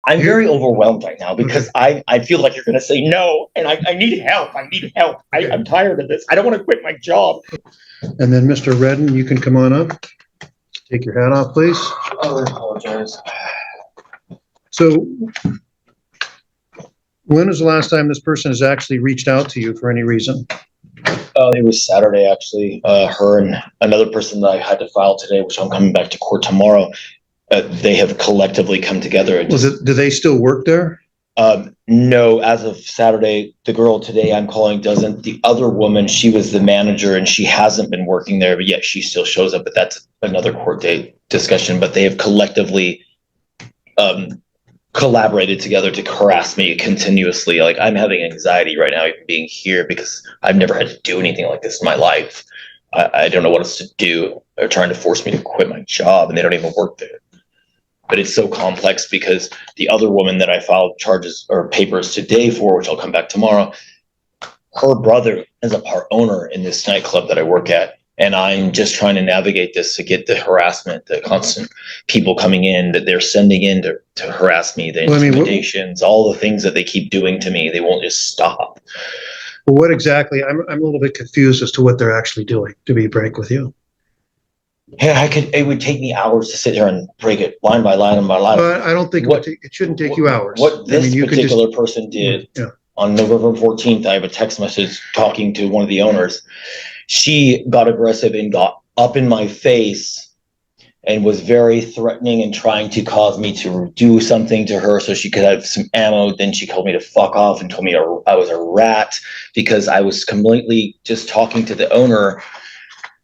I'm very overwhelmed right now because I feel like you're going to say no, and I need help. I need help. I'm tired of this. I don't want to quit my job. And then Mr. Redden, you can come on up. Take your hat off, please. Oh, I apologize. So when was the last time this person has actually reached out to you for any reason? It was Saturday, actually. Her and another person that I had to file today, which I'm coming back to court tomorrow. They have collectively come together. Do they still work there? No, as of Saturday, the girl today I'm calling doesn't. The other woman, she was the manager and she hasn't been working there, but yet she still shows up. But that's another court date discussion. But they have collectively collaborated together to harass me continuously. Like, I'm having anxiety right now, even being here, because I've never had to do anything like this in my life. I don't know what else to do. They're trying to force me to quit my job, and they don't even work there. But it's so complex because the other woman that I filed charges or papers today for, which I'll come back tomorrow, her brother is a part owner in this nightclub that I work at. And I'm just trying to navigate this to get the harassment, the constant people coming in that they're sending in to harass me, the intimidations, all the things that they keep doing to me. They won't just stop. Well, what exactly? I'm a little bit confused as to what they're actually doing, to be frank with you. Yeah, it would take me hours to sit here and break it line by line and by line. I don't think it shouldn't take you hours. What this particular person did on November 14th, I have a text message talking to one of the owners. She got aggressive and got up in my face and was very threatening and trying to cause me to do something to her so she could have some ammo. Then she told me to fuck off and told me I was a rat because I was completely just talking to the owner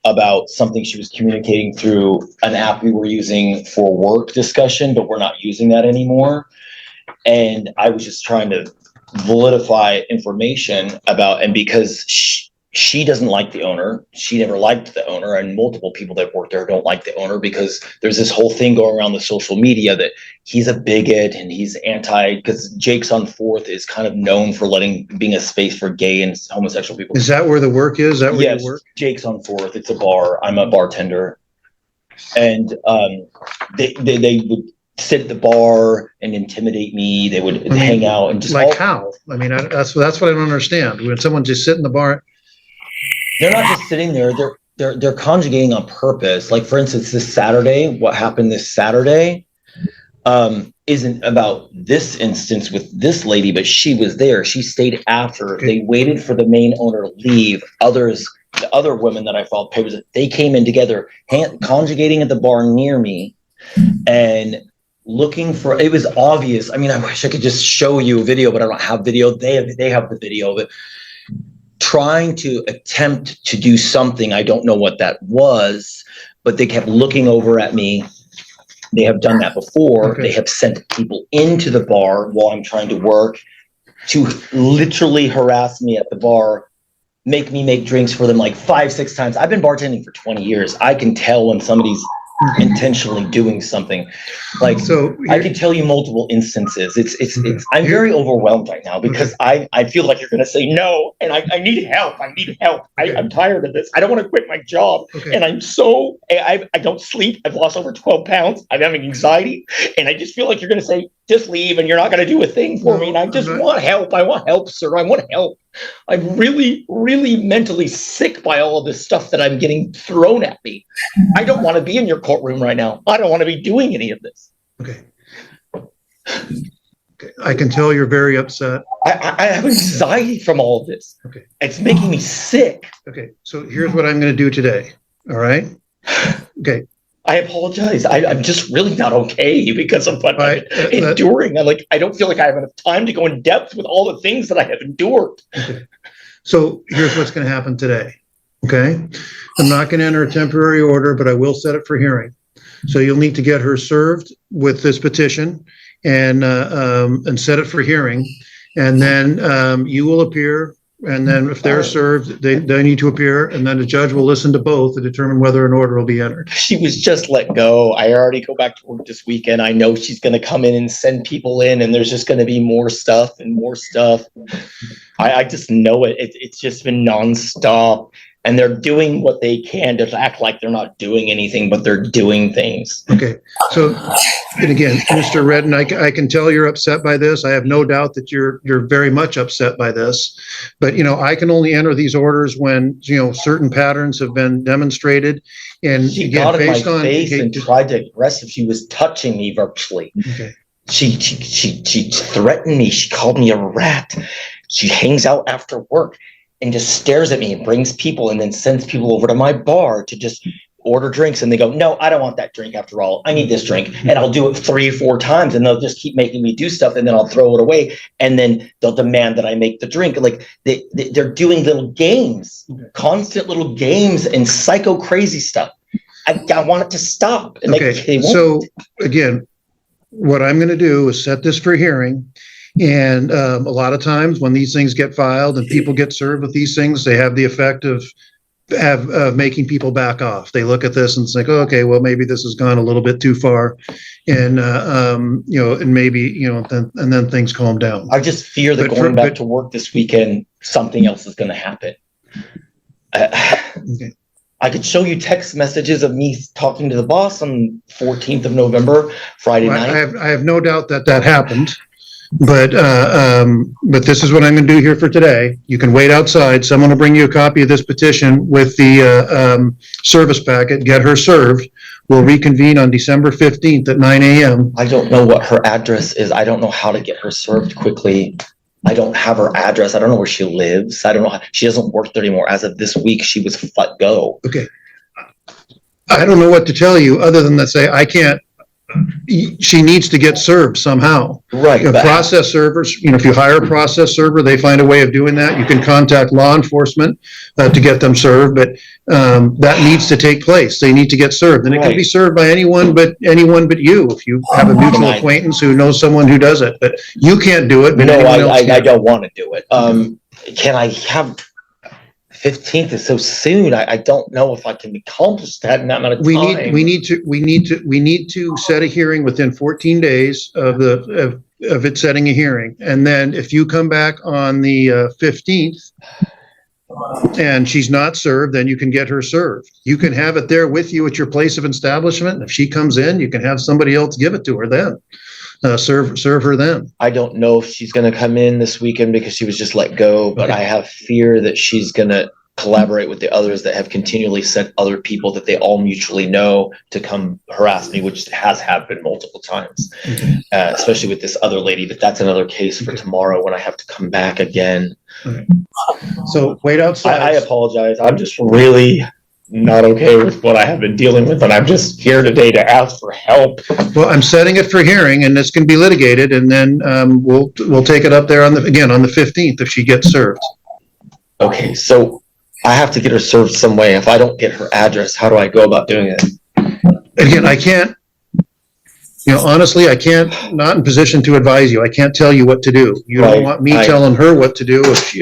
about something she was communicating through an app we were using for work discussion, but we're not using that anymore. And I was just trying to validify information about, and because she doesn't like the owner, she never liked the owner, and multiple people that work there don't like the owner because there's this whole thing going around the social media that he's a bigot and he's anti, because Jake's on 4th is kind of known for being a space for gay and homosexual people. Is that where the work is? Is that where you work? Jake's on 4th. It's a bar. I'm a bartender. And they would sit at the bar and intimidate me. They would hang out and just how? I mean, that's what I don't understand. When someone just sit in the bar, they're not just sitting there. They're conjugating on purpose. Like, for instance, this Saturday, what happened this Saturday isn't about this instance with this lady, but she was there. She stayed after. Okay. They waited for the main owner to leave. The other women that I filed papers, they came in together, conjugating at the bar near me and looking for, it was obvious. I mean, I wish I could just show you a video, but I don't have video. They have the video of it. Trying to attempt to do something. I don't know what that was, but they kept looking over at me. They have done that before. Okay. They have sent people into the bar while I'm trying to work to literally harass me at the bar, make me make drinks for them like 5-6 times. I've been bartending for 20 years. I can tell when somebody's intentionally doing something. Like, so I could tell you multiple instances. I'm very overwhelmed right now because I feel like you're going to say no, and I need help. I need help. I'm tired of this. I don't want to quit my job. And I don't sleep. I've lost over 12 pounds. I'm having anxiety, and I just feel like you're going to say, just leave, and you're not going to do a thing for me. And I just want help. I want help, sir. I want help. I'm really, really mentally sick by all of this stuff that I'm getting thrown at me. I don't want to be in your courtroom right now. I don't want to be doing any of this. Okay. I can tell you're very upset. I have anxiety from all of this. Okay. It's making me sick. Okay. So here's what I'm going to do today. All right. Okay. I apologize. I'm just really not okay because of what I'm enduring. I don't feel like I have enough time to go in depth with all the things that I have endured. Okay. So here's what's going to happen today. Okay. I'm not going to enter a temporary order, but I will set it for hearing. So you'll need to get her served with this petition and set it for hearing. And then you will appear. And then if they're served, they need to appear, and then the judge will listen to both to determine whether an order will be entered. She was just let go. I already go back to work this weekend. I know she's going to come in and send people in, and there's just going to be more stuff and more stuff. I just know it. It's just been nonstop. and they're doing what they can to act like they're not doing anything, but they're doing things. Okay. So, and again, Mr. Redden, I can tell you're upset by this. I have no doubt that you're very much upset by this. But, I can only enter these orders when, certain patterns have been demonstrated. And She again, got in my based on, face okay, and tried to aggressive. She was touching me virtually. okay. She threatened me. She called me a rat. She hangs out after work and just stares at me and brings people and then sends people over to my bar to just order drinks. And they go, no, I don't want that drink after all. I need this drink. And I'll do it 3 or 4 times and they'll just keep making me do stuff and then I'll throw it away. And then they'll demand that I make the drink. Like they're doing little games, constant little games and psycho crazy stuff. I want it to stop. And Okay. So again, what I'm going to do is set this for hearing. And a lot of times when these things get filed and people get served with these things, they have the effect of making people back off. They look at this and think, oh, okay, well, maybe this has gone a little bit too far. And, and maybe, then things calm down. I just fear that going back to work this weekend, something else is going to happen. Okay. I could show you text messages of me talking to the boss on 14th of November, Friday night. I have no doubt that happened, but this is what I'm going to do here for today. You can wait outside. Someone will bring you a copy of this petition with the service packet. Get her served. We'll reconvene on December 15th at 9 a.m. I don't know what her address is. I don't know how to get her served quickly. I don't have her address. I don't know where she lives. I don't know. She doesn't work there anymore. As of this week, she was let go. Okay. I don't know what to tell you other than to say I can't. She needs to get served somehow. Right. Process servers, if you hire a process server, they find a way of doing that. You can contact law enforcement to get them served, but that needs to take place. They need to get served. And it can be served by anyone but you, if you have a mutual acquaintance who knows someone who does it. But you can't do it. But no, I don't want to do it. Can I have 15th is so soon. I don't know if I can accomplish that in that amount of time. We need to set a hearing within 14 days of it setting a hearing. And then if you come back on the 15th and she's not served, then you can get her served. You can have it there with you at your place of establishment. If she comes in, you can have somebody else give it to her then. Serve her then. I don't know if she's going to come in this weekend because she was just let go, but I have fear that she's going to collaborate with the others that have continually sent other people that they all mutually know to come harass me, which has happened multiple times, especially with this other lady. But that's another case for tomorrow when I have to come back again. Okay. So wait outside. I apologize. I'm just really not okay with what I have been dealing with, and I'm just here today to ask for help. Well, I'm setting it for hearing, and this can be litigated, and then we'll take it up there on the 15th if she gets served. Okay, so I have to get her served some way. If I don't get her address, how do I go about doing it? Again, I can't. Honestly, I can't. Not in position to advise you. I can't tell you what to do. You don't want me telling her what to do if she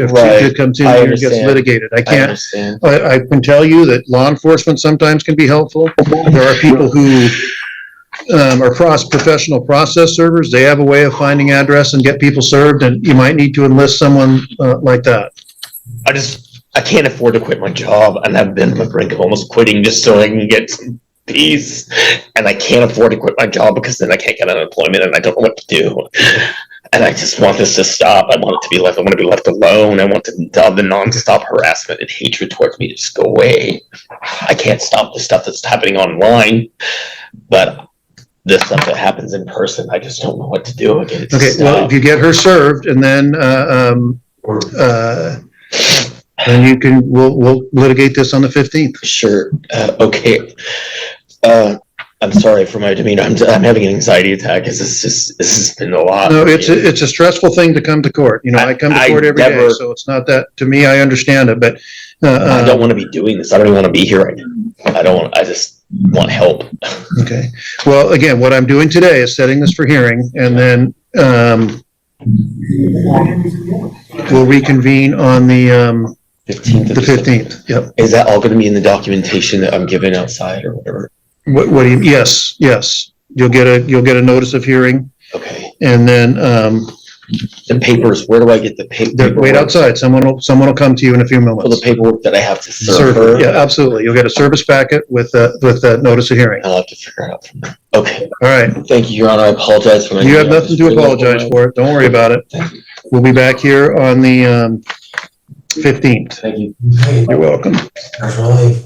comes in here and gets litigated. I can't. I can tell you that law enforcement sometimes can be helpful. There are people who are professional process servers. They have a way of finding address and get people served, and you might need to enlist someone like that. I can't afford to quit my job, and I've been on the brink of almost quitting just so I can get some peace, and I can't afford to quit my job because then I can't get unemployment and I don't know what to do. And I just want this to stop. I want it to be left. I want to be left alone. I want the nonstop harassment and hatred towards me to just go away. I can't stop the stuff that's happening online, but this stuff that happens in person, I just don't know what to do. Okay, well, if you get her served, and then we'll litigate this on the 15th. Sure. Okay. I'm sorry for my demeanor. I'm having an anxiety attack. This has been a lot. No, it's a stressful thing to come to court. I come to court every day, so it's not that. To me, I understand it, but I don't want to be doing this. I don't even want to be here right now. I just want help. Okay. Well, again, what I'm doing today is setting this for hearing, and then we'll reconvene on the 15th. The 15th. Yep. Is that all going to be in the documentation that I'm giving outside or whatever? What do you? Yes. You'll get a notice of hearing. Okay. And then The papers, where do I get the paper? Wait outside. Someone will come to you in a few For the moments. paperwork that I have to serve her? Yeah, absolutely. You'll get a service packet with the notice of hearing. I'll have to figure it out from there. Okay, All right. thank you, Your Honor. I apologize for. You have nothing to apologize for. Don't worry about it. We'll be back here on the 15th. Thank you. You're welcome. That's right.